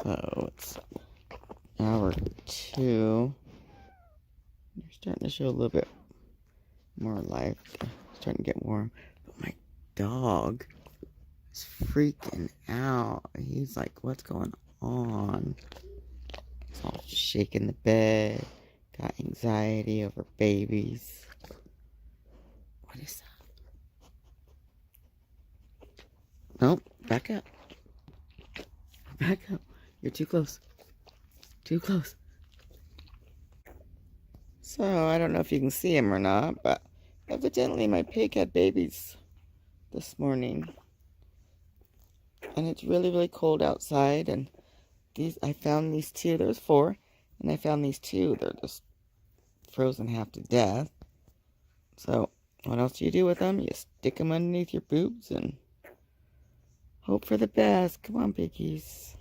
So it's hour 2. They're starting to show a little bit more life. Starting to get warm. But my dog is freaking out. He's like, what's going on? He's all shaking the bed. Got anxiety over babies. What is that? Nope. Back up. Back up. You're too close. Too close. So, I don't know if you can see him or not, but evidently my pig had babies this morning. And it's really, really cold outside. And I found these 2. There's 4. And I found these 2. They're just frozen half to death. So, what else do you do with them? You stick them underneath your boobs and hope for the best. Come on, piggies.